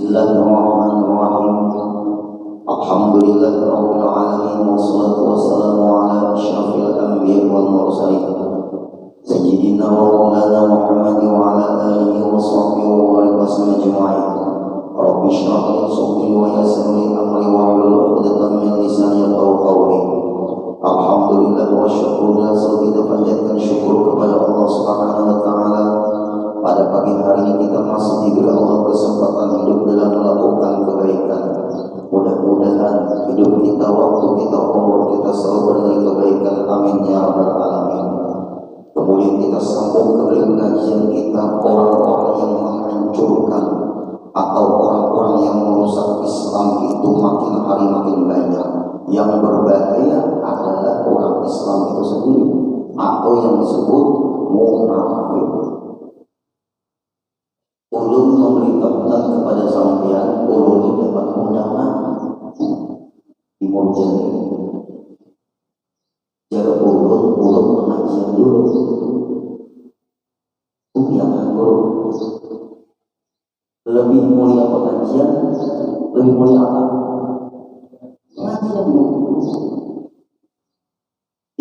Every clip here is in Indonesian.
Bismillahirrahmanirrahim. Alhamdulillahirabbil alamin wassalatu wassalamu ala asyrafil anbiya'i wal mursalin sayyidina wa maulana Muhammadin wa ala alihi wa sahbihi wa barik wasallam ajma'in. Rabbi shrah li sadri wa yassir li amri wahlul 'uqdatam min lisani yafqahu qawli. Alhamdulillah wa syukurlah selalu kita panjatkan syukur kepada Allah Subhanahu wa taala. Pada pagi hari ini kita masih diberi Allah kesempatan hidup dalam melakukan kebaikan. Mudah-mudahan hidup kita, waktu kita, umur kita selalu bernilai kebaikan. Amin ya rabbal alamin. Kemudian kita sambung kembali pengajian kita, orang-orang yang menghancurkan atau orang-orang yang merusak Islam itu makin hari makin banyak. Yang berbahaya adalah orang Islam itu sendiri atau yang disebut munafik. Ulun memberitahukan kepada sampean, ulun ini dapat undangan di Murjani. Jadi ulun pengajian dulu. Yang aku lebih mulia pengajian, lebih mulia apa? Pengajian dulu.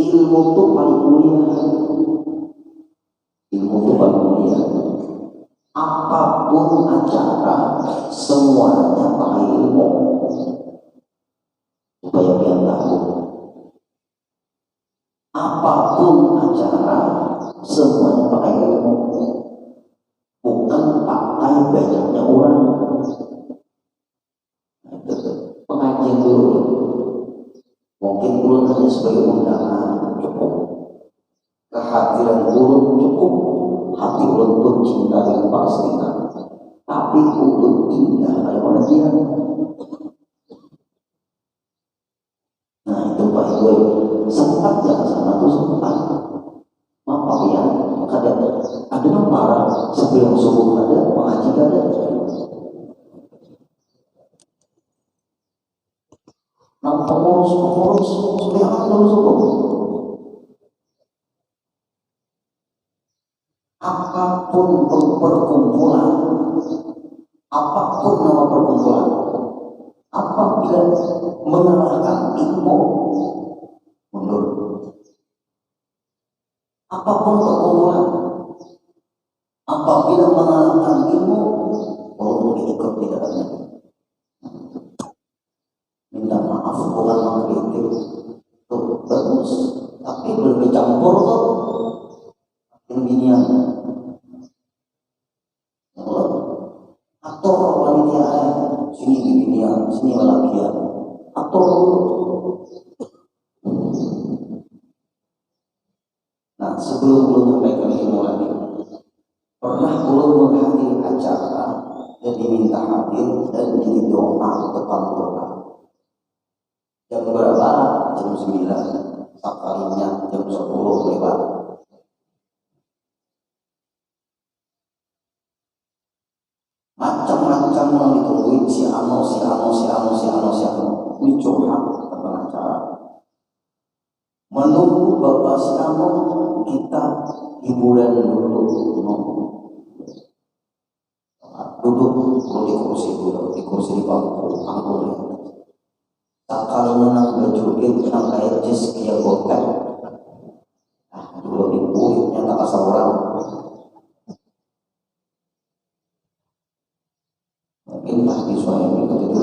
Ilmu itu paling mulia. Ilmu itu paling mulia. Apapun acara, semuanya pakai ilmu. Supaya kalian tahu, apapun acara, semuanya pakai ilmu, bukan pakai banyaknya orang. Pengajian dulu, mungkin ulun hanya sebagai undangan cukup, kehadiran ulun cukup. Hati ulun pun cinta dengan Palestina, tapi ulun indah pada pengajian. Nah itu Pak Ibu, sempat ya ke sana tuh sempat. Maaf ya, ada para sebelum subuh ada pengaji ada. Nah pengurus supaya ada subuh. Apapun perkumpulan, apapun nama perkumpulan, apabila mengalahkan ilmu, mundur. Apapun perkumpulan, apabila mengalahkan ilmu, perlu ikut di dalamnya. Minta maaf bukan mengkritik, itu bagus, tapi bercampur tuh pembinian. Atur panitia, sini pembinian, sini lelakian. Atur dulu. Nah, sebelum belum sampaikan ilmu lagi, pernah belum menghadiri acara dan diminta hadir dan didoa depan doa. Jam berapa? Jam 9. Sekalinya jam 10 lewat. Macam-macam yang ditungguin si ano. Ini curhat tentang acara. Menunggu Bapak si ano, kita hiburan dulu. Duduk di kursi dulu, di kursi di panggung. Sekalinya nang berjoget nang kayak jazz kayak gotek. Dulu di kulitnya tak kasar orang. Mungkin pasti suami ikut itu.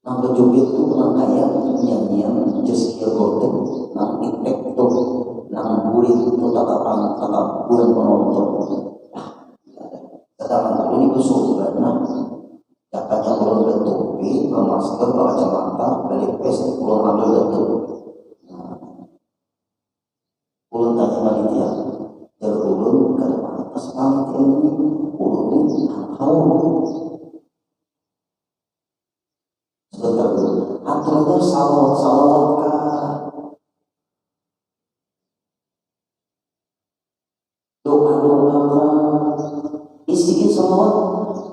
Nang berjoget itu nang kayak nyanyian jazz kayak gotek, nang itek itu, nang burit itu tatap bulan penonton. Sedangkan ini besok karena katanya belum bertopi, bermasker, berkacamata, balik pes, belum ambil betul. Ulun tanya panitia, jalur ulun kada pantas panitia ini, ulun ini tahu. Sebentar dulu, aturannya salawat kah? Doa kah? Isi salawat,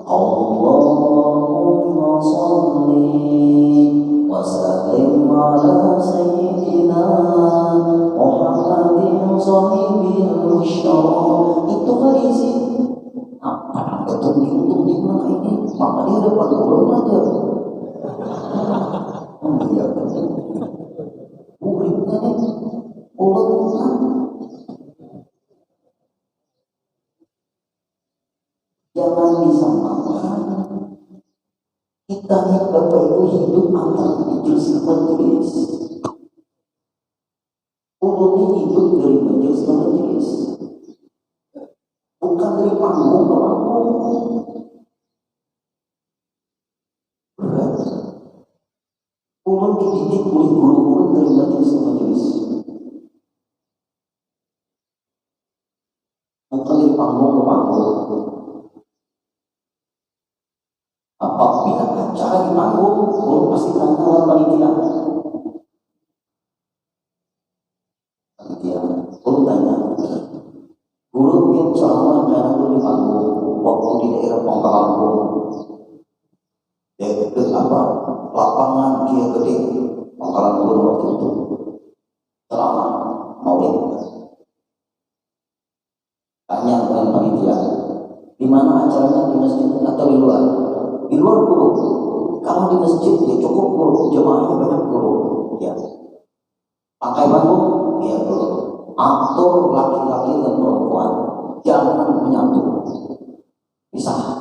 Allahumma sholli wa sallim ala sayyidina Muhammadin sahibil Apa ketunjuk-tunjuk mana ini? Maka dia dapat ulun aja. Iya kan? Muridnya nih ulun kan. Jangan disamakan. Kita nih Bapak Ibu hidup antara majelis ke majelis. Ulun ini hidup dari majelis ke majelis. Bukan dari panggung ke panggung. Berat. Ulun dididik oleh guru ulun dari majelis ke majelis. Bukan dari panggung ke panggung. Apabila acara di panggung, ulun pasti tanya lawan panitia. Panitia, ulun tanya. Guru yang ceramah karena itu di panggung, waktu di daerah Pangkalangbong, deket apa lapangan dia gede, Pangkalangbong waktu itu ceramah maulid. Tanya dengan panitia, di mana acaranya, di masjid atau di luar? Di luar guru. Kalau di masjid ya cukup guru, jemaahnya banyak guru. Ya. Pakai panggung, ya guru. Aktor laki-laki dan perempuan jangan menyatu, pisah.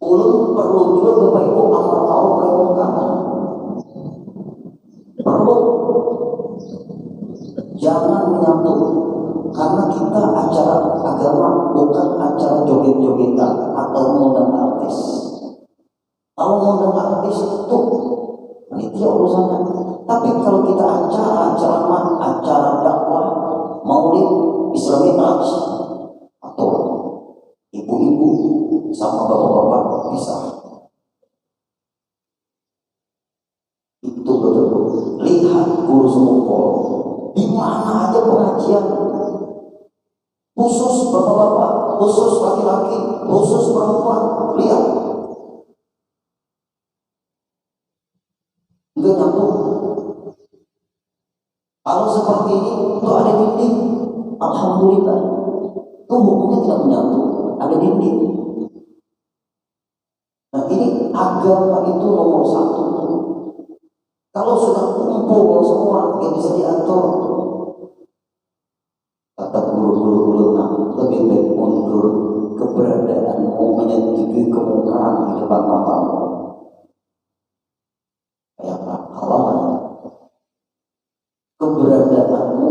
Ulun perlu juga Bapak Ibu amar ma'ruf nahi munkar. Perlu, jangan menyatu, karena kita acara agama bukan acara joget-jogetan atau mengundang artis. Kalau mengundang artis itu panitia urusannya. Tapi kalau kita acara ceramah, acara dakwah, maulid, Isra Mi'raj, atau ibu-ibu sama bapak-bapak bisa. Itu betul-betul. Lihat guru sekumpul, di mana aja pengajian, khusus bapak-bapak, khusus laki-laki, khusus perempuan, lihat. Enggak nyambung. Kalau seperti ini, itu ada dinding. Alhamdulillah. Itu hukumnya tidak menyatu. Ada dinding. Nah ini agama itu nomor satu. Kalau sudah kumpul semua, nggak bisa diatur. Kata guru-guru nah, lebih baik mundur. Keberadaanmu menyetujui kemungkaran di depan matamu. Kayak apa? Kalau keberadaanmu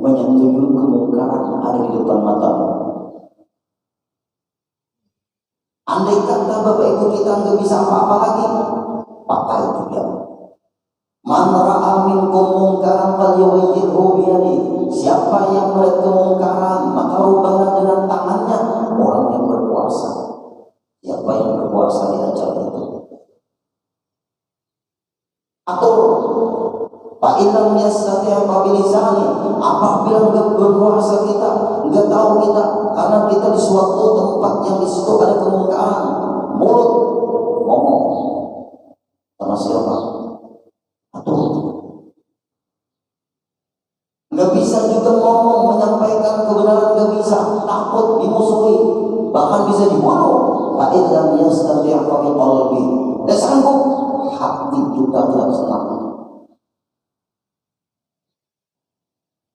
menyetujui kemungkaran ada di depan matamu. Andai kata Bapak Ibu kita nggak bisa apa-apa lagi, pakai juga. Man ra'a minkum mungkaran falyughayyirhu biyadihi. Siapa yang melihat kemungkaran maka rubahlah dengan tangannya. Orang yang berkuasa. Siapa yang berkuasa di acara itu? Atau Pak Ilham yastati' abilisani, apabila nggak berkuasa kita, nggak tahu kita, karena kita di suatu tempat yang di situ ada kemungkaran, mulut ngomong sama siapa? Atau nggak bisa juga ngomong menyampaikan kebenaran, nggak bisa, takut dimusuhi, bahkan bisa dibunuh. Pak Ilham yastati' qalbi, tidak sanggup, hati kita tidak senang.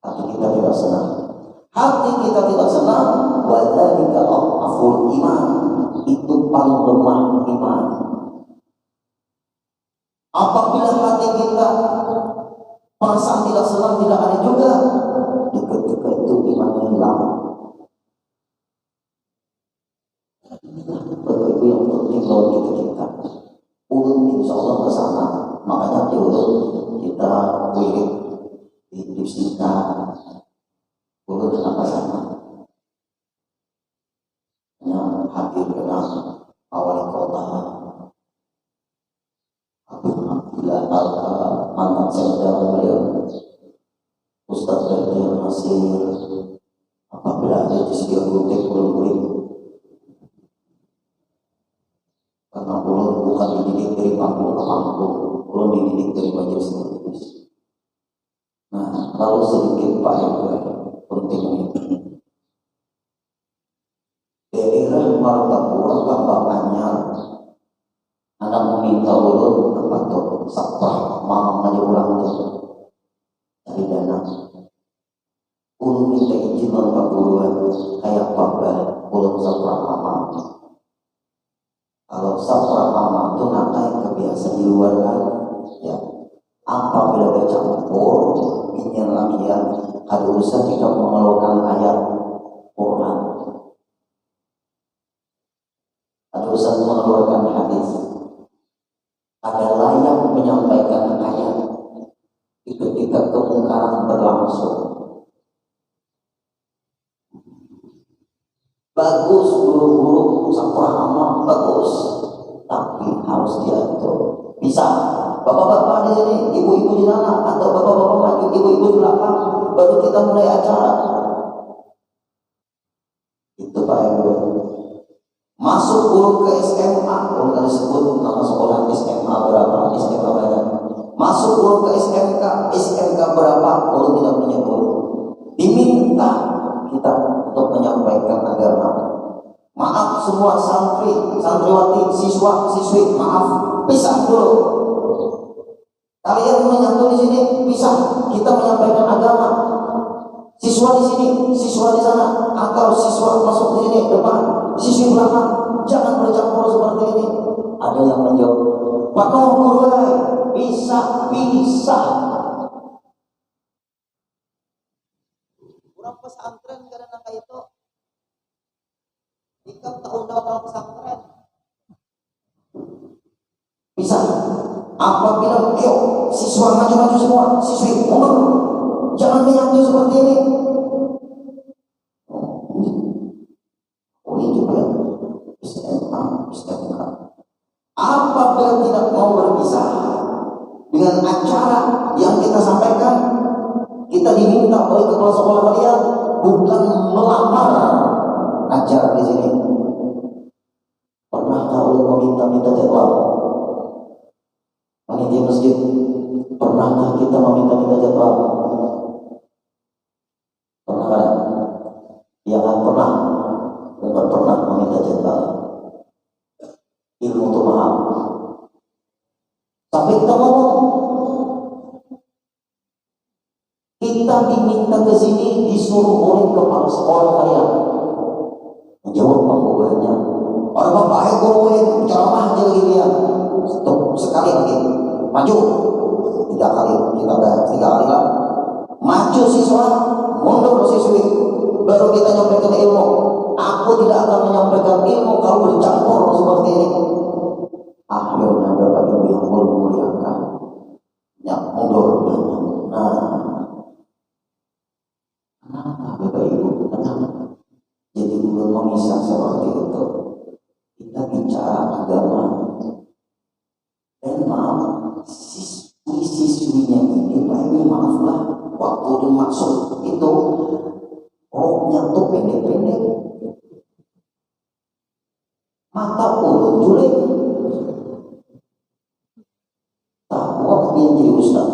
Hati kita tidak senang. Hati kita tidak senang. Wadzalika aful iman. Itu paling lemah iman. Apabila hati kita perasaan tidak senang tidak ada juga, ketika itu iman hilang. Bapak Ibu yang penting lawan kita. Ulun insya Allah ke sana. Makanya di ulun kita wirid di Dipsika, ulun kenapa sama? Hanya hadir dengan awal kota, bila mantan sekda beliau, Ustaz Berdian Nasir, apabila ada di sekitar Guntik ulun-ulun, karena ulun bukan dididik dari panggung ke panggung, ulun dididik dari majelis-majelis. Nah, lalu sedikit Pak yang penting ini. masuk. Bagus guru-guru saprama bagus, tapi harus diatur. Bisa bapak-bapak di sini, ibu-ibu di sana, atau bapak-bapak maju, ibu-ibu di belakang, baru kita mulai acara. Itu Pak Ibu. Masuk guru ke SMA, kalau nggak disebut nama sekolah SMA berapa, SMA banyak. Masuk guru ke SMK, SMK berapa, kalau tidak menyebut. Diminta kita untuk menyampaikan agama. Maaf semua santri, santriwati, siswa, siswi, maaf, pisah dulu. Kalian menyatu di sini, pisah. Kita menyampaikan agama. Siswa di sini, siswa di sana, atau siswa masuk di sini depan, siswi belakang, jangan bercampur seperti ini. Ada yang menjawab, Pak Guru, bisa. Kurang pesantren karena kayak itu. Ikan tak undang-undang pesantren. Bisa. Apabila siswa maju-maju semua, siswi mundur, jangan menyatu seperti ini. Ini juga SMA, SMK. Apabila tidak mau berpisah dengan acara yang kita sampaikan, kita diminta oleh kepala sekolah kalian bukan melamar ajar di sini. Pernah kau meminta jadwal? Panitia masjid, pernahkah kita meminta jadwal? Pernah kan? Ya kan pernah. Bukan pernah meminta jadwal. Ilmu itu mahal. Sampai kita ngomong, kita diminta ke sini disuruh oleh kepala sekolah kalian. Menjawab penggugatnya. Orang bapak guru ceramah aja lagi dia. Stop sekali lagi. Maju 3 kali, kita udah 3 kali lah. Maju siswa, mundur siswi, baru kita nyampaikan ilmu. Aku tidak akan menyampaikan ilmu kalau bercampur seperti ini. Akhirnya Bapak Ibu yang muliakan, mundur. Nah, kenapa Bapak Ibu? Kenapa? Jadi belum memisah seperti itu. Kita bicara agama. Dan maaf, siswi-siswinya ini, Pak Ibu maaflah, waktu dia masuk itu roknya tuh pendek-pendek, mata ulun julik, takut dia jadi ustaz.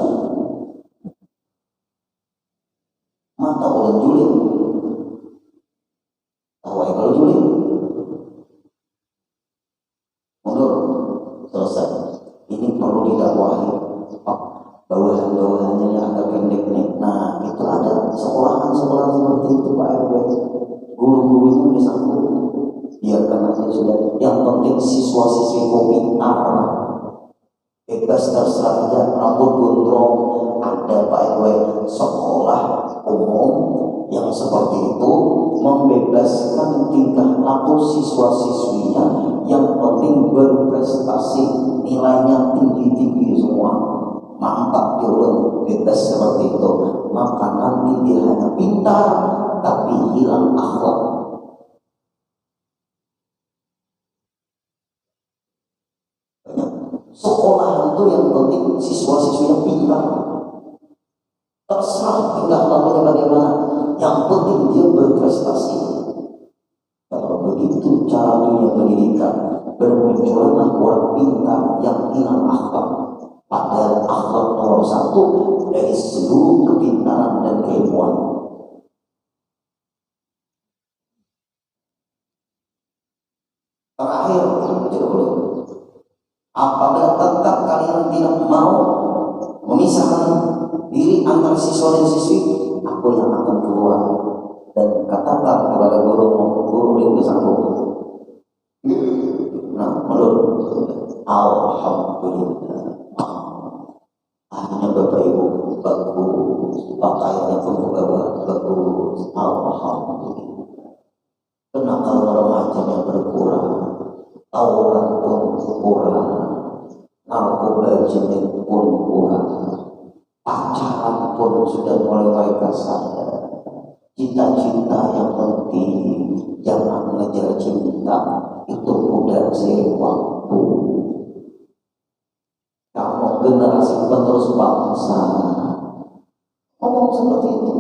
Mata ulun julik, tahu kalau julik, mundur, selesai. Ini perlu didakwahi. Bawahan-bawahannya yang agak pendek nih. Nah, itu ada sekolahan-sekolahan seperti itu Pak RW. Guru-gurunya disambung. Biarkan aja sudah. Yang penting siswa-siswi pintar. Bebas terserah aja. Rambut gondrong. Ada Pak RW sekolah umum yang seperti itu membebaskan tingkah laku siswa-siswinya. Yang penting berprestasi, nilainya tinggi-tinggi semua. Mantap diulang, bebas seperti itu. Maka nanti dia hanya pintar tapi hilang akhlak. Sekolah itu yang penting siswa-siswinya pintar. Terserah tingkah lakunya bagaimana, yang penting dia berprestasi. Kalau begitu cara dunia pendidikan, bermunculanlah orang pintar yang hilang akhlak. Padahal akhlak nomor 1 dari seluruh kepintaran dan keilmuan. Terakhir, apabila tetap kalian tidak mau memisahkan diri antara siswa dan siswi, aku yang akan keluar dan katakan kepada guru yang bersangkut. Nah, menurut alhamdulillah. Akhirnya Bapak Ibu bagus, pakaiannya pun juga bagus, alhamdulillah. Kenakalan remajanya berkurang, tawuran pun kurang, narkoba jenis pun kurang, pacaran pun sudah mulai mereka kepada saya, cita-cita yang penting, jangan mengejar cinta, itu udah seiring waktu. Kamu generasi penerus bangsa, ngomong seperti itu.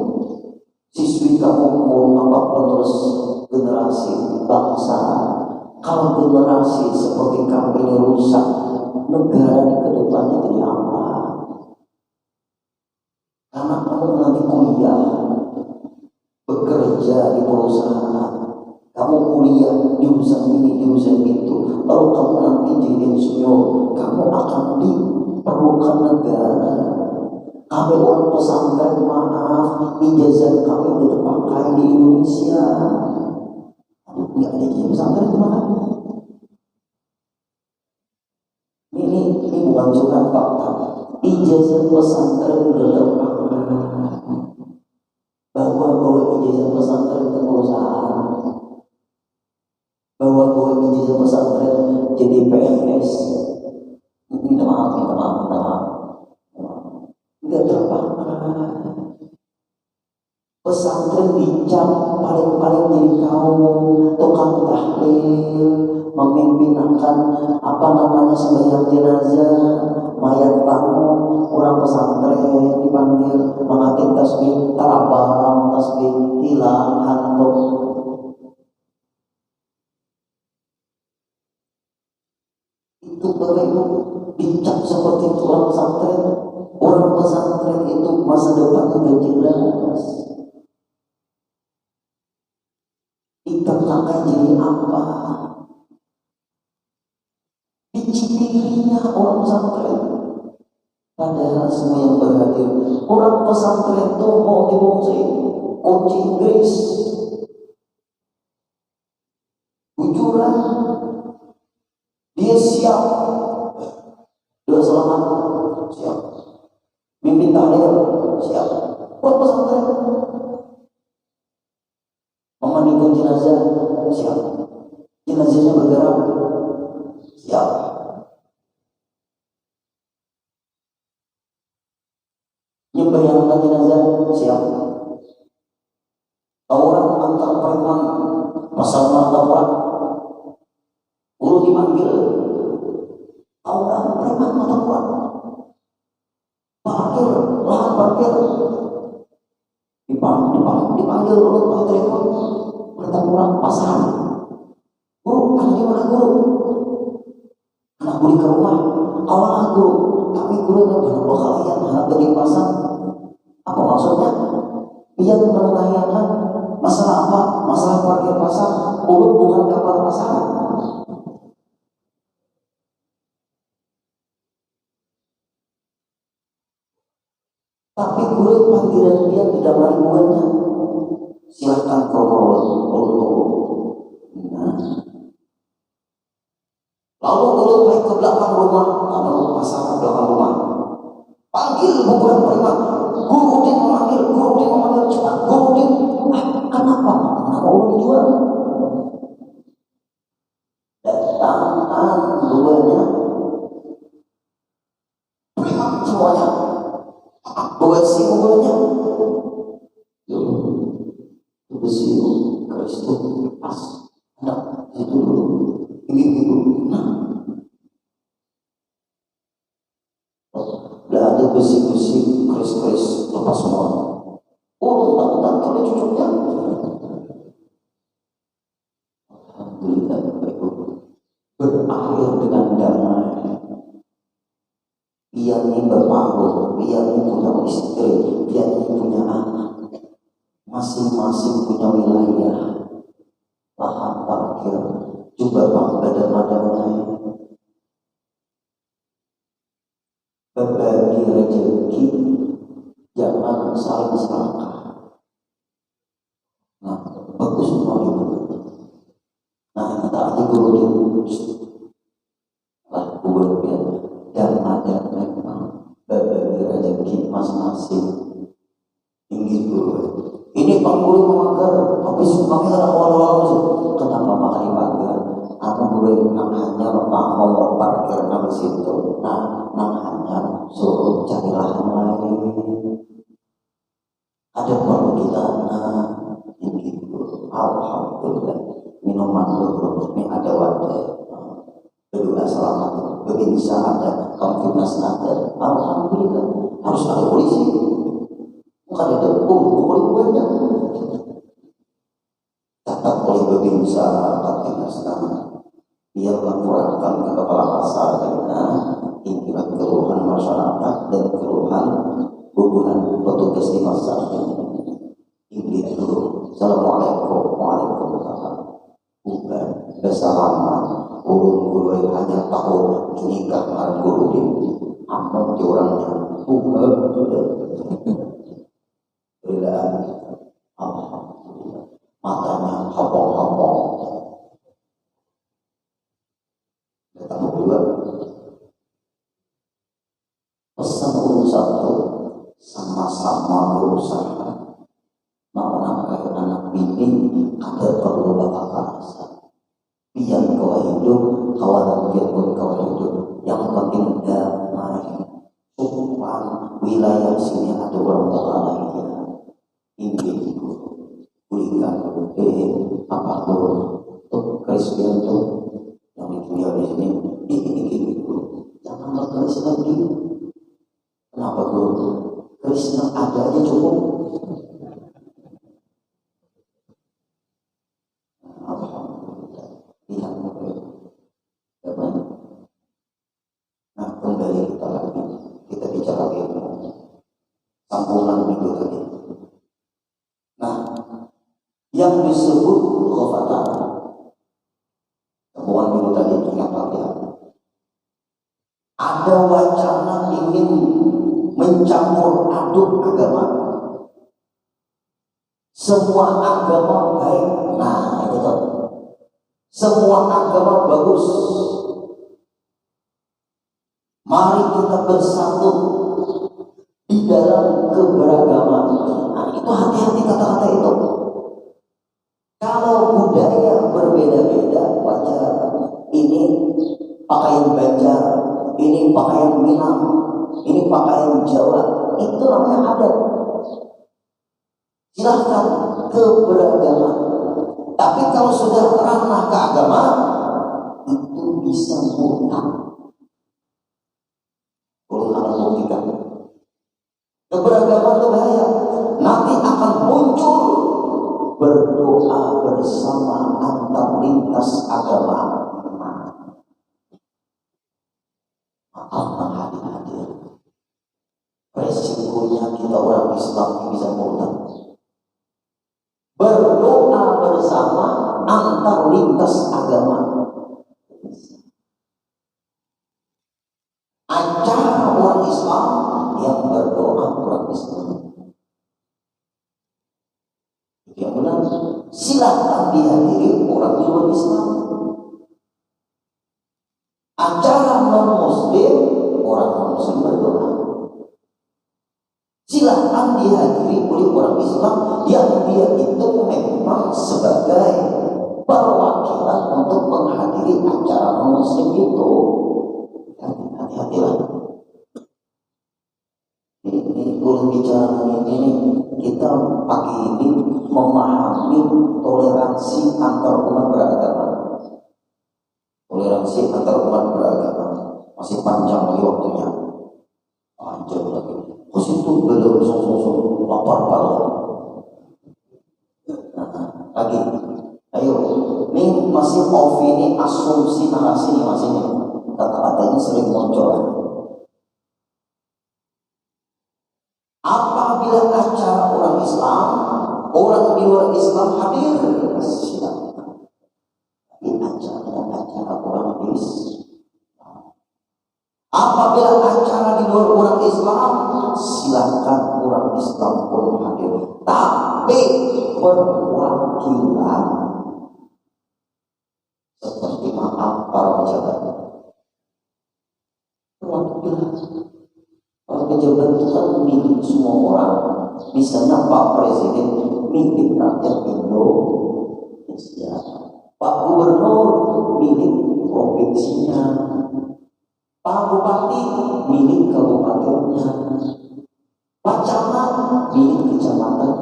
Siswi kamu mau apa penerus generasi bangsa? Kalau generasi seperti kamu ini rusak, negara di kedepannya jadi apa? Karena kamu nanti kuliah, bekerja di perusahaan, kamu kuliah di jurusan ini, jurusan itu, lalu kamu nanti jadi insinyur, kamu akan diperlukan negara. Kami orang pesantren, maaf, ijazah kami udah dipakai di Indonesia. Nggak ada ijazah pesantren itu mana? Ini bukan curhat fakta. Ijazah pesantren udah terpakai. Bawa ijazah pesantren ke perusahaan, bawa ijazah pesantren jadi PNS. Minta maaf. Tidak terpakai. Pesantren dicap paling jadi kaum tukang tahlil, memimpin akan sembahyang jenazah, mayat bangun, orang pesantren dipanggil mengatik tasbih, tarabang tasbih, hilang hantu. Itu bagaimana dicap seperti itu orang pesantren. Orang pesantren itu masa depan juga jelas. Ikan kakak jadi apa? Dicipirinya orang pesantren. Padahal semua yang berhadir, orang pesantren itu mau dibongsi kunci Inggris, bujuran, dia siap, dia selamat, siap. Mimpin tahlil, siap. Buat pesantren. Memandikan jenazah, siap. Jenazahnya bergerak, siap. Nyembayangkan jenazah, siap. Orang antar preman, masalah tawar, urut dipanggil. Orang preman tawar. Lahan parkir dipanggil urut pakai telepon, kita kurang pasangan. Guru, anak di mana guru? Anak beli ke rumah. Awalah guru, kami guru yang benar kalian anak beli pasang. Apa maksudnya? Biar menengahikan masalah apa? Masalah parkir pasar. Urut bukan kapal pasangan. Tapi guru panggilan dia tidak melakukannya. Silahkan kronologi. Lalu guru naik ke belakang rumah, karena pasar belakang rumah. Panggil bukan preman. Guru dia memanggil cepat. Guru dia, kenapa urut dijual? Datang duanya, preman semuanya. Buat si umurnya besi Kristus pas itu dulu ini dulu. Udah ada besi keris lepas semua. Takutan kalau cucuknya. Alhamdulillah berakhir dengan damai. Dia ini berparuh, dia ini punya istri, dia ini punya anak, masing-masing punya wilayah, lahan parkir, juga badan lain. Berbagi rezeki, jangan saling serakah. Nah, bagus semua itu. Nah, kita ada guru di guru dia. Dan ada memang berbagi rezeki masing-masing. Tinggi guru. Ini Pak Guru memagar, habis kami ada awal-awal. Kenapa makan dipagar? Aku guru nang hanya Bapak mau parkir di situ. Nah, nang hanya suruh cari lahan lain. Ada keluarga kita, nah ini gitu. Alhamdulillah minuman dulu ini ada wadah. Kedua selamat, bisa ada konfirmasi ada. Alhamdulillah harus ada polisi. Bukan ada polisi banyak. Catat oleh babinsa konfirmasi biar laporkan ke kepala pasar karena inilah keluhan masyarakat dan keluhan hubungan petugas di pasar. Ini dulu. Assalamualaikum warahmatullahi bukan bersalaman urun-urun hanya tahu nikah dengan guru di amat di orangnya bukan sudah berbedaan matanya hapong-hapong. Datang kedua pesan satu sama-sama berusaha menangkai anak bini ada perlu bakal rasa biar kau hidup kawan biarpun kau hidup yang penting damai sukuan wilayah sini ada orang bakal lainnya ini berikan apa guru tuh Kristen tuh yang ditinggal di sini ini jangan berkeris lagi. Kenapa guru? Kristen ada aja cukup. Nah kembali kita lagi, kita bicara ilmu sambungan minggu tadi. Nah yang disebut khofatan sambungan minggu tadi ingat lagi. Ada wacana ingin mencampur aduk agama. Semua agama baik. Nah itu tuh. Semua agama bagus. Mari kita bersatu di dalam keberagaman. Nah itu hati-hati kata-kata itu. Kalau budaya berbeda-beda wajar. Ini pakaian Banjar, ini pakaian Minang, ini pakaian Jawa, itu namanya adat. Silahkan keberagaman. Tapi kalau sudah ranah ke agama, itu bisa murtad. Perlu akan buktikan. Keberagaman itu bahaya. Nanti akan muncul berdoa bersama antar lintas agama. Maaf hadir. Resikonya kita orang Islam bisa murtad. Berdoa bersama antar lintas agama. Acara orang Islam yang berdoa orang Islam. Yang benar, silakan dihadiri orang luar Islam. Acara non-Muslim, orang non-Muslim berdoa. Silahkan dihadiri oleh orang Islam yang dia itu memang sebagai perwakilan untuk menghadiri acara non-Muslim itu. Hati-hatilah. Ini kalau bicara ini kita pagi ini memahami toleransi antar umat beragama. Toleransi antar umat beragama masih panjang lagi waktunya. Panjang lagi. Kos itu belum sosok lapar banget. Lagi, ayo, ini masih off ini asumsi narasi ini masih kata-kata ini sering muncul. Apabila acara orang Islam, orang di luar Islam hadir, silakan. Ini acara orang Islam. Apabila acara di luar orang Islam, silakan orang Islam pun hadir. Tapi perwakilan seperti maaf para pejabat. Perwakilan para pejabat itu kan milik semua orang. Misalnya Pak Presiden milik rakyat Indonesia, Pak Gubernur milik provinsinya, Pak Bupati milik kabupatennya, Pak Camat milik kecamatan.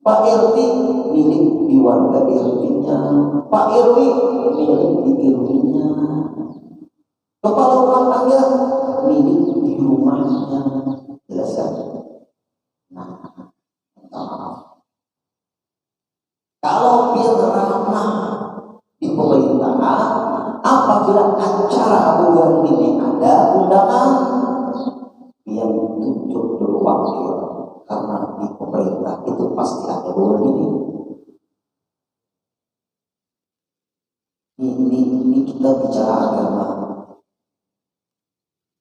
Pak RT milik di warga RT-nya, Pak RW milik di RW-nya, kepala rumah tangga milik di rumahnya. Jelas kan? Nah, kalau biar ramah di pemerintahan, apabila acara Abu Ghani ini ada undangan, yang tunjuk dulu wakil, karena di pemerintah itu pasti ada dua ini. Ini kita bicara agama.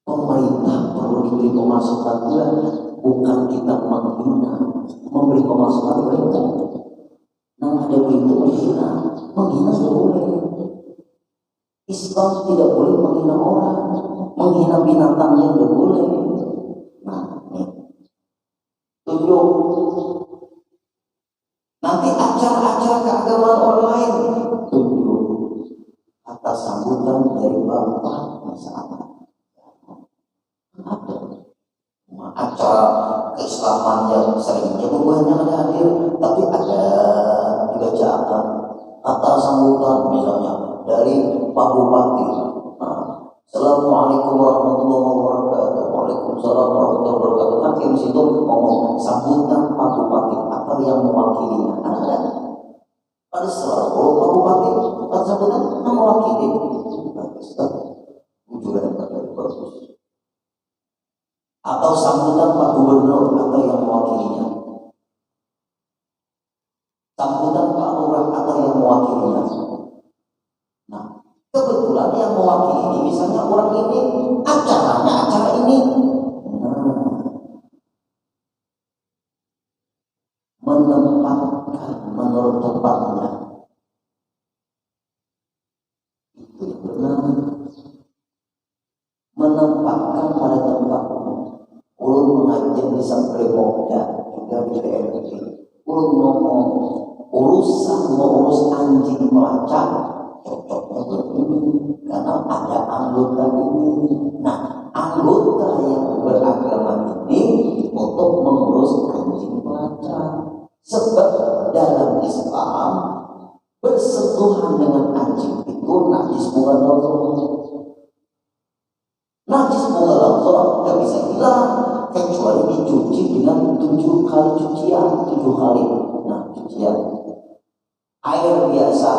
Pemerintah perlu diberi pemasukan juga, bukan kita menghina, memberi pemasukan pemerintah. Nah, ada begitu menghina tidak boleh. Islam tidak boleh menghina orang, menghina binatangnya tidak boleh. Nah, nih tunjuk nanti acara-acara keagamaan orang lain, tunjuk atas sambutan dari Bapak misalnya. Ada acara keislaman yang sering banyak ada hadir, tapi ada dibacakan atas sambutan misalnya dari Pak Bupati. Assalamualaikum warahmatullahi wabarakatuh. Waalaikumsalam warahmatullahi wabarakatuh. Nanti di situ ngomong sambutan Pak Bupati atau yang mewakilinya. Ada. Pada selalu kalau Pak Bupati pada sambutan mewakili. Juga bagus. Atau sambutan Pak Gubernur atau yang mewakilinya. Sambutan Pak Lurah atau yang mewakilinya. Nah, kebetulan yang mewakili ini misalnya orang ini acaranya acara ini. Menempatkan menurut tempatnya. Itu yang benar. Menempatkan pada tempatnya. Ulun mengajar di Sampremoda juga di PRT. Ulun ngomong urusan mengurus anjing pelacak cocoknya begini karena ada anggota ini. Nah, anggota yang beragama ini untuk mengurus anjing pelacak. Sebab dalam Islam bersentuhan dengan anjing itu najis mughalladhah. Najis mughalladhah tidak bisa hilang kecuali dicuci dengan 7 kali cucian, 7 kali. Nah, cucian air biasa,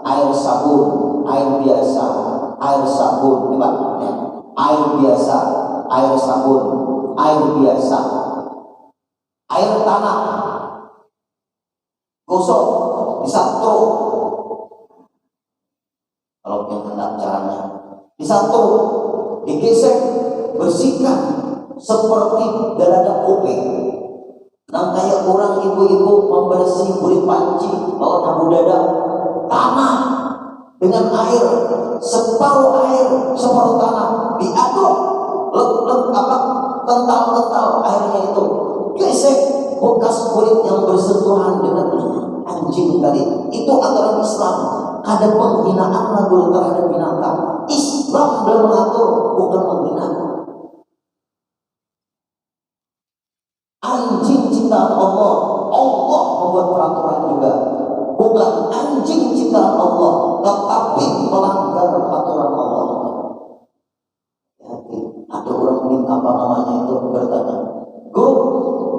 air sabun, air biasa, air sabun, air biasa, air sabun, air biasa, air tanah, gosok, disatru. Kalau yang hendak caranya, disatru, digesek, bersihkan seperti dada kopeng. Nah, kayak orang ibu-ibu membersih kulit panci atau nabu dada, tanah dengan air, separuh tanah diaduk, kental airnya itu, gesek bekas kulit yang bersentuhan dengan anjing tadi. Itu aturan Islam. Ada penghinaan lagu terhadap binatang. Islam belum mengatur, bukan menghina. Anjing ciptaan Allah, Allah membuat peraturan juga. Bukan anjing ciptaan Allah, tetapi melanggar aturan Allah. Ada orang minta itu bertanya, Guru,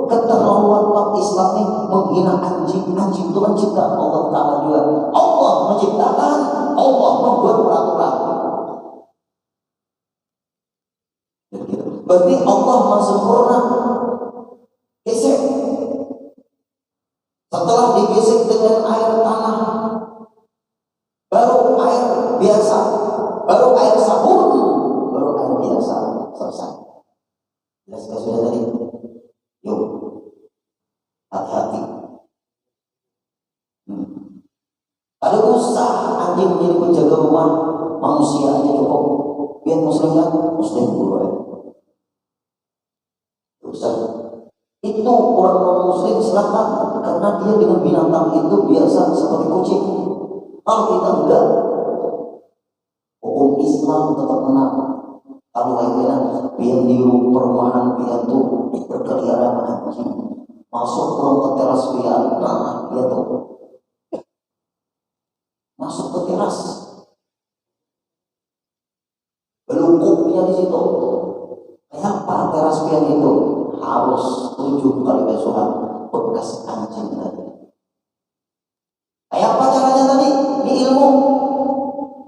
keterlaluan umat Islam ini menghina anjing. Anjing itu kan ciptaan Allah Ta'ala juga. Allah menciptakan, Allah membuat peraturan. Berarti Allah Maha Sempurna. Gesek. Setelah digesek dengan air tanah, baru air biasa, baru air sabun, baru air biasa. Selesai. Jelas sudah tadi? Yuk, hati-hati. Ada usaha anjing menjadi penjaga rumah manusia aja cukup. Biar muslim kan? Muslim dulu ya. Usaha. Itu orang non-muslim silakan, karena dia dengan binatang itu biasa seperti kucing. Kalau kita enggak, hukum Islam tetap menang. Kalau kayak biar di perumahan biar tuh berkeliaran anjing, masuk pulang ke teras biar, nah sampean itu harus 7 kali besokan bekas anjing tadi. Kayak apa caranya tadi? Ini ilmu.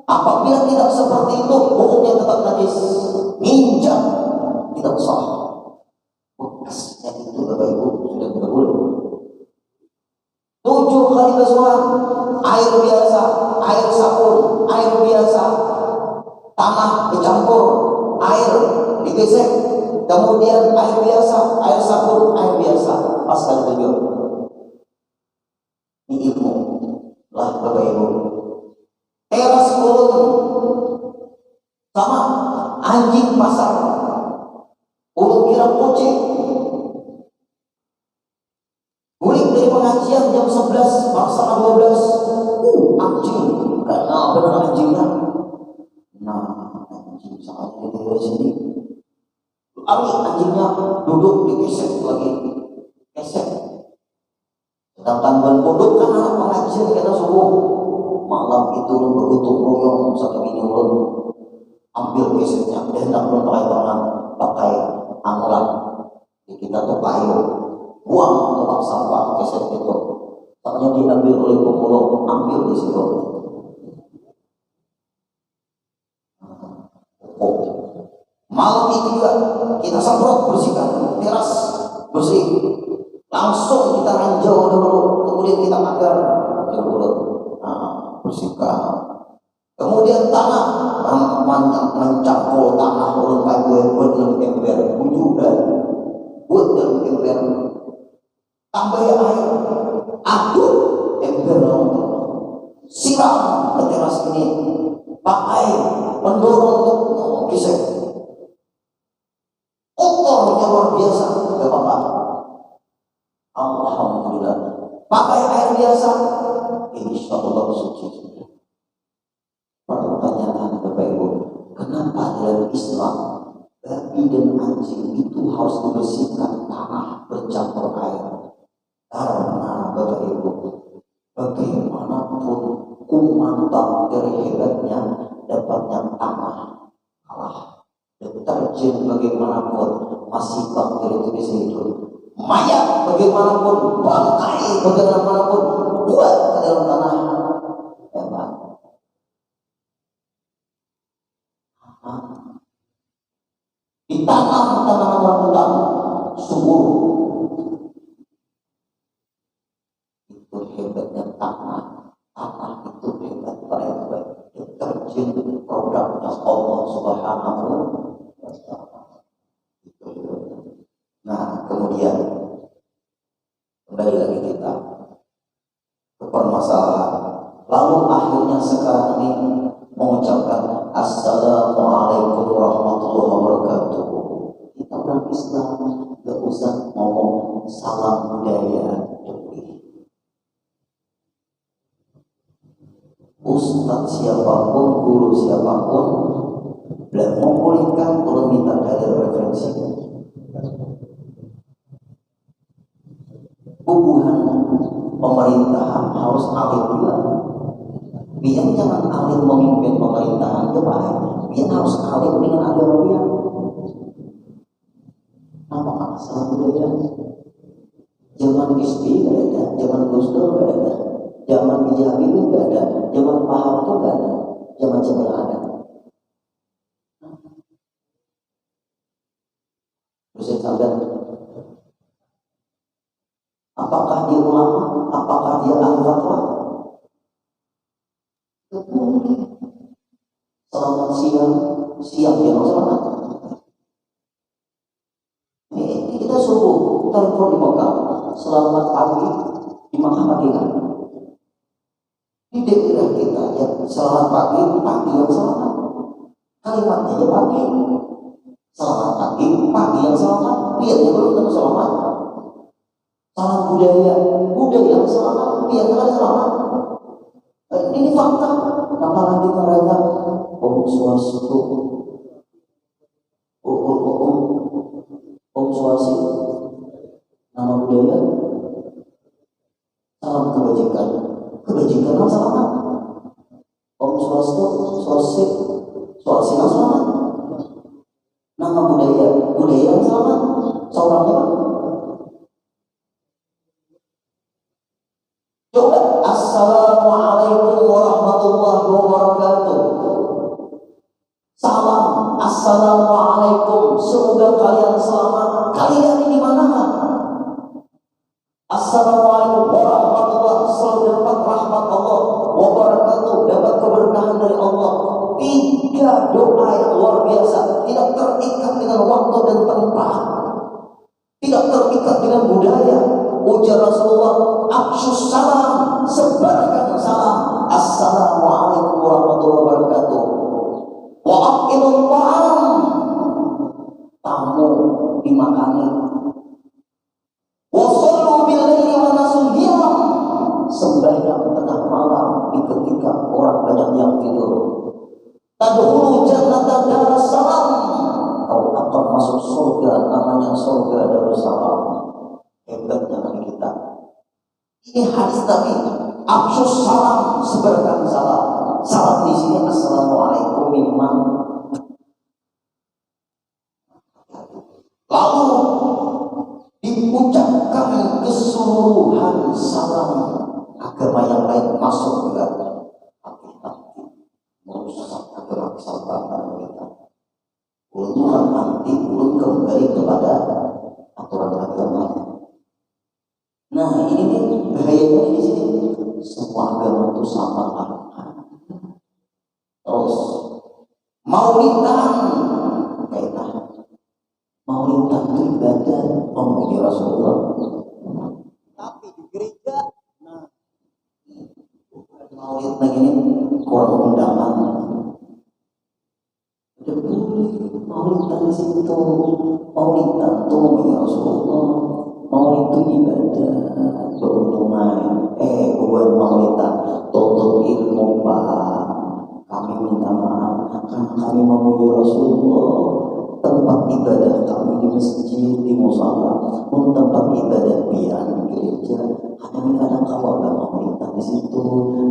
Apabila tidak seperti itu, hukumnya tetap najis. Nginjak tidak sah. Bekasnya itu Bapak Ibu sudah tidak boleh. 7 kali besokan, air biasa, air sabun, air biasa, tanah dicampur, air digesek, kemudian air biasa, air sabun, air biasa, pas kali 7. Ini ilmu lah Bapak Ibu. Teras ulun sama anjing pasar, ulun kira kucing. Guling dari pengajian jam 11, maksana 12. Anjing, karena benar anjingnya. Nah, anjing sangat di sini. Anjingnya duduk di kesek lagi, kesek. Sedangkan ban pondok kan anak pengajian kita subuh. Malam itu bergotong royong sampai bini ulun ambil kesetnya, dan hendak belum pakai tangan, pakai amulan. Kita tuh kayu, buang ke bak sampah keset itu. Soalnya diambil oleh pemulung, ambil di situ. Oh. Malam itu juga kita semprot, bersihkan teras, bersih. Langsung kita ranjau dulu, kemudian kita agar dulu. Bersihkan. Kemudian tanah mencangkul tanah ulun kayak buat dalam ember, bujudan buat dalam ember, tambah air, aduk ember dalam siram ke teras ini, pakai pendorong untuk kisah. Kotornya luar biasa, gak apa-apa. Alhamdulillah. Pakai air biasa, insya Allah suci. Pertanyaan Bapak Ibu, kenapa dalam Islam babi dan anjing itu harus dibersihkan tanah bercampur air? Karena Bapak Ibu, bagaimanapun kumantap dari hebatnya dapatnya tanah kalah. Deterjen bagaimanapun masih bakteri itu bisa hidup. Mayat bagaimanapun, bangkai bagaimanapun buat ke dalam tanah. Ya Pak. Ditanam tanaman rambutan subur. Itu hebatnya tanah. Tanah itu hebat baik-baik. Deterjen produknya Allah Subhanahu wa Ta'ala. Nah, kemudian kembali lagi kita ke permasalahan. Lalu akhirnya sekarang ini mengucapkan Assalamualaikum warahmatullahi wabarakatuh. Kita orang Islam gak usah ngomong salam budaya demi ustadz siapapun, guru siapapun, belum membolehkan kalau minta dalil referensi. Hubungan pemerintahan harus alim juga. Biar jangan alim memimpin pemerintahan itu baik. Biar harus alim dengan agama dia. Apa masalah budaya? Zaman SBY gak ada, zaman Gus Dur gak ada, zaman B.J. Habibie gak ada, zaman Pak Harto gak ada, zaman Cemil ada. Terus saya sadar, apakah dia ulama? Apakah dia ahli fatwa? Selamat siang, siang dia mau selamat. Ini kita subuh telepon di Mekah, selamat pagi di Mekah Madinah. Di daerah kita ya selamat pagi, pagi yang selamat. Kalimatnya ya pagi, selamat pagi, pagi yang selamat. Lihatnya belum tentu selamat. Salam budaya, budaya yang selamat, biar kalian selamat. Ini fakta. Apalagi caranya Om Swastiastu, Om Swasti, nama budaya, salam kebajikan, kebajikan yang selamat. Om Swastiastu, Swasti yang selamat. Nama budaya, budaya yang selamat. Seorangnya coba, assalamualaikum warahmatullahi wabarakatuh. Salam, assalamualaikum, semoga kalian selamat. Kalian ini mana? Assalamualaikum warahmatullahi, selalu dapat rahmat Allah wabarakatuh, dapat keberkahan dari Allah. 3 doa yang luar biasa, tidak terikat dengan waktu dan tempat, tidak terikat dengan budaya. Ujar Rasulullah, afsyus salam, sebarkan salam. Assalamualaikum warahmatullahi wabarakatuh. Wa aqimut ta'am, tamu dimakani. Wa shallu bil laili wa nasul qiyam, sembahyang tengah malam di ketika orang banyak yang tidur. Tadkhulu jannata darussalam, kau akan masuk surga, namanya surga Darussalam. Hebatnya Nabi kita. Ini hadis Nabi. Afsyus salam, sebarkan salam. Salam di sini assalamualaikum mimman. Lalu diucapkan keseluruhan salam. Agama yang lain masuk juga. Hati-hati merusak agama kesabaran kita. Ulun nanti ulun kembali kepada aturan agama. Nah ini nih bahayanya di sini. Semua agama itu sama arah. Terus maulidan, kaitan maulidan itu ibadah memuji Rasulullah. Tapi di gereja, nah maulid lagi ini kurang undangan. Udah boleh maulidan di situ, maulidan itu memuji Rasulullah. Maulid itu ibadah, beruntungan. Buat maulidan, tuntut ilmu Pak. Kami minta maaf karena kami memuji Rasulullah. Tempat ibadah kami di masjid, di musala, tempat ibadah biar di gereja. Kadang-kadang kalau ada maulidan di situ,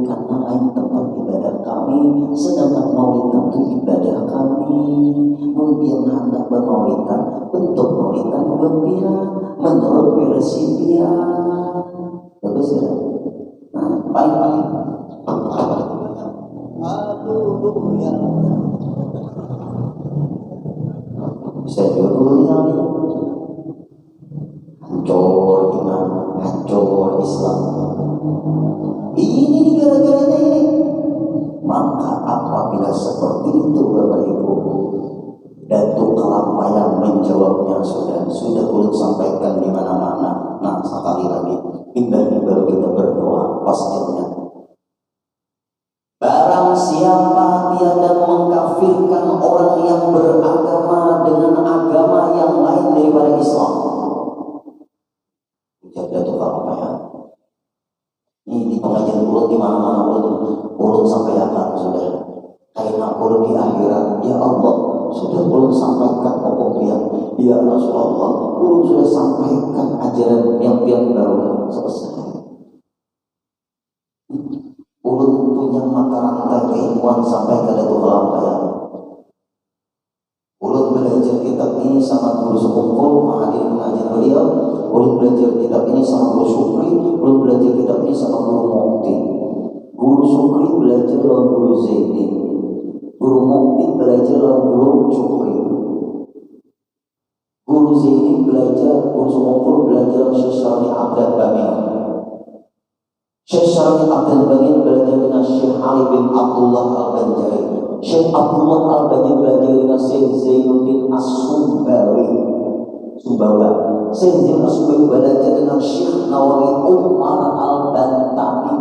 karena lain tempat ibadah kami, sedangkan maulidan itu ibadah kami. Mungkin hendak bermaulidan, bentuk maulidan berbeda menurut versi dia. Bagus ya? Nah, paling-paling. Aduh, ya. Bisa dulu ini hancur iman, hancur Islam. Ini gara-garanya ini. Maka apabila seperti itu Bapak Ibu, Datuk Kelampayang menjawabnya sudah ulun sampaikan di mana-mana. Nah sekali lagi, ini baru kita berdoa pastinya. Barang siapa tiada mengkafirkan orang yang beragama dengan agama yang lain daripada Islam. Ujar Datuk Kelampayang. Ini di pengajian ulun di mana-mana ulun sampaikan sudah. Karena ulun di akhirat, ya Allah, sudah ulun sampaikan pokoknya. Ya Rasulullah, ulun sudah sampaikan ajaran yang baru selesai. Ulun punya mata rantai keilmuan sampai ke Datuk Kelampayang. Ulun belajar kitab ini sama guru sepupu hadir pengajian beliau. Ulun belajar kitab ini sama guru Syukri. Ulun belajar kitab ini sama guru Mukti. Guru Syukri belajar dengan guru Zaidin. Guru Mukti belajar dengan guru Syukri. Guru Zaidin belajar, guru Syukri belajar Syekh Syarani Abdul Bamir. Syekh Syarani Abdul Bamir belajar dengan Syekh Ali bin Abdullah Al-Banjari. Syekh Abdullah Al-Banjari belajar dengan Syekh Zainuddin As-Sumbawi. Syekh Zainuddin As-Sumbawi belajar dengan Syekh Nawawi Umar Al-Bantani.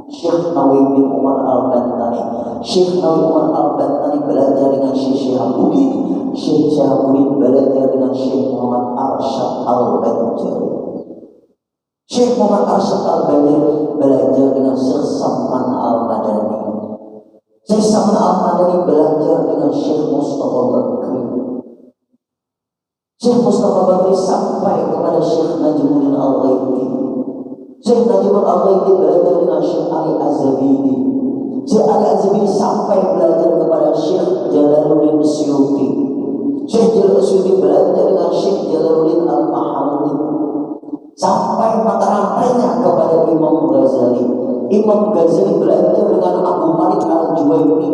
Syekh Nawawi bin Umar Al-Bantani. Syekh Nawawi Umar Al-Bantani belajar dengan Syekh Syihabuddin. Syekh Syihabuddin belajar dengan Syekh Muhammad Arsyad Al-Banjari. Syekh Muhammad Arsyad Al-Banjari belajar dengan Syekh Saman Al-Madani. Syekh Saman Al-Madani belajar dengan Syekh Mustafa Bakri. Syekh Mustafa Bakri sampai kepada Syekh Najmuddin Al-Ghaiti. Syekh Najmuddin Al-Ghaiti belajar dengan Syekh Ali Az-Zabidi. Syekh Ali Az-Zabidi sampai belajar kepada Syekh Jalaluddin Suyuti. Syekh Jalaluddin Suyuti belajar dengan Syekh Jalaluddin Imam Ghazali belajar dengan Abu Malik al-Juwaini.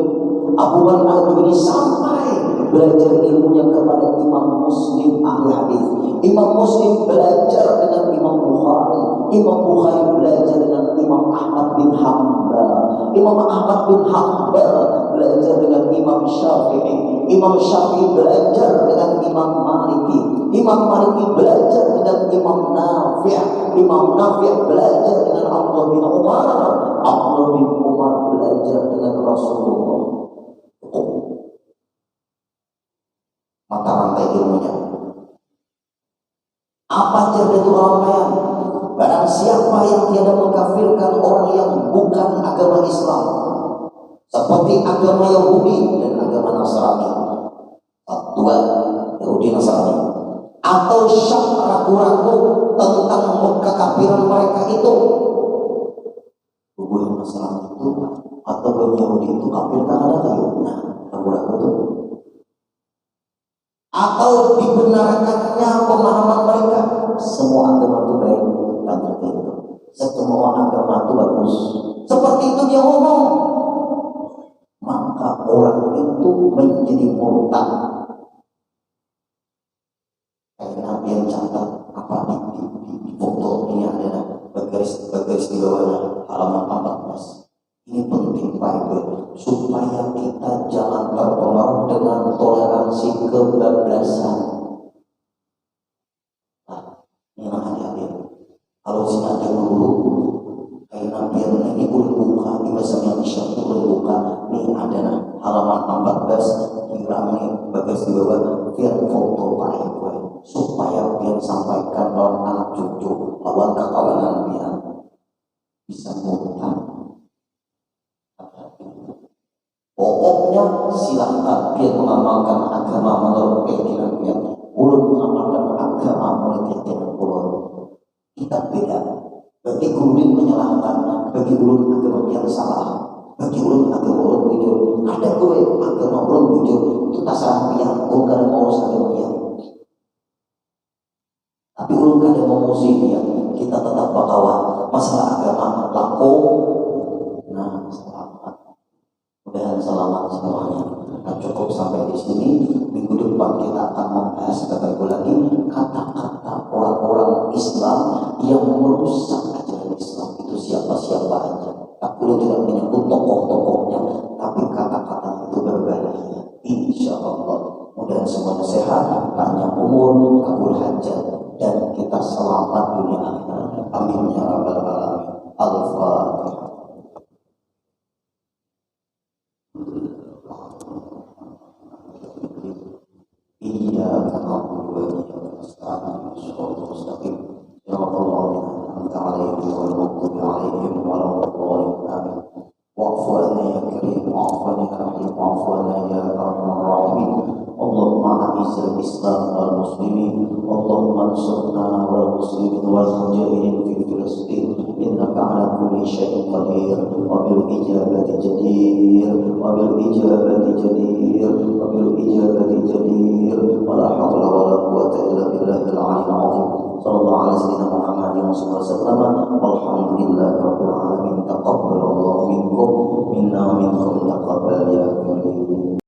Abu Malik al-Juwaini sampai belajar ilmunya kepada Imam Muslim ahli hadis. Imam Muslim belajar dengan Imam Bukhari. Imam Bukhari belajar dengan Imam Ahmad bin Hanbal. Imam Ahmad bin Hanbal belajar dengan Imam Syafi'i. Imam Syafi'i belajar dengan Imam Maliki. Imam Maliki belajar dengan Imam Nafi'. Imam Nafi' belajar dengan Abdullah bin Umar. Abdullah bin Umar belajar dengan Rasulullah. Mata rantai ilmunya. Apa Jadatul Ramayana? Barang siapa yang tiada mengkafirkan orang yang bukan agama Islam, seperti agama Yahudi dan agama Nasrani, dua Yahudi Nasrani, atau syak ragu-ragu tentang kekafiran mereka itu, hubungan Nasrani itu atau Yahudi itu kafir tak ada kayu, nah ragu-ragu itu, atau dibenarkannya pemahaman mereka, semua agama itu baik, itu, semua agama itu bagus, seperti itu dia ngomong, maka orang itu menjadi murtad. Karena dia catat apa di foto ini ada bergaris di bawahnya halaman 14. Ini penting Pak Ibu, supaya kita jangan terpengaruh dengan toleransi kebablasan. Nah, ini hati-hati. Kalau sini ada guru, kayak biar ini boleh buka, di bahasanya Isya boleh buka. Ini ada halaman 14, kira ini bagas di bawah, biar foto Pak Ibu, supaya biar sampaikan lawan anak cucu, lawan kakawanan biar bisa murtad. Pokoknya silahkan biar mengamalkan agama menurut keyakinan dia. Ulun mengamalkan agama menurut keyakinan ulun. Kita beda. Bagi ulun menyalahkan, bagi ulun agama yang salah. Bagi ulun agama ulun bujur. Ada gue agama ulun bujur. Itu terserah pihak. Ulun kada mau agama pihak. Tapi ulun kada mau musuh pihak. Kita tetap bakawan. Masalah agama laku. Nah, dan selamat semuanya. Nah, cukup sampai di sini. Minggu depan kita akan membahas lagi kata-kata orang-orang Islam yang merusak ajaran Islam itu siapa-siapa aja. Tapi lu tidak menyebut tokoh-tokohnya, tapi kata-kata itu berbahaya. Insya Allah. Mudah semuanya sehat, panjang umur, kabul hajat, dan kita selamat dunia akhirat. Amin ya rabbal alamin. Al-Fatihah. Iyyaka na'budu wa iyyaka nasta'in shiratal mustaqim shiratal ladzina an'amta 'alaihim ghairil maghdubi 'alaihim waladdallin amin. Wa'fu 'anna ya karim wa'fu 'anna ya rahim wa'fu 'anna ya arhamar rahimin. Allahumma a'izzal islam wal muslimin, Allahumma ansurna wal muslimin wal mujahidin fi Filistin, innaka 'ala kulli syai'in qadir wa bil ijabati jadir wa bil ijabati jadir wa bil ijabati jadir wa la hawla wa la quwwata illa billahil 'aliyyil 'azim. Sallallahu alaihi wasallam Muhammadin wa sallam. Walhamdulillahi rabbil alamin. Taqabbalallahu minkum minna wa minkum taqabbal ya karim.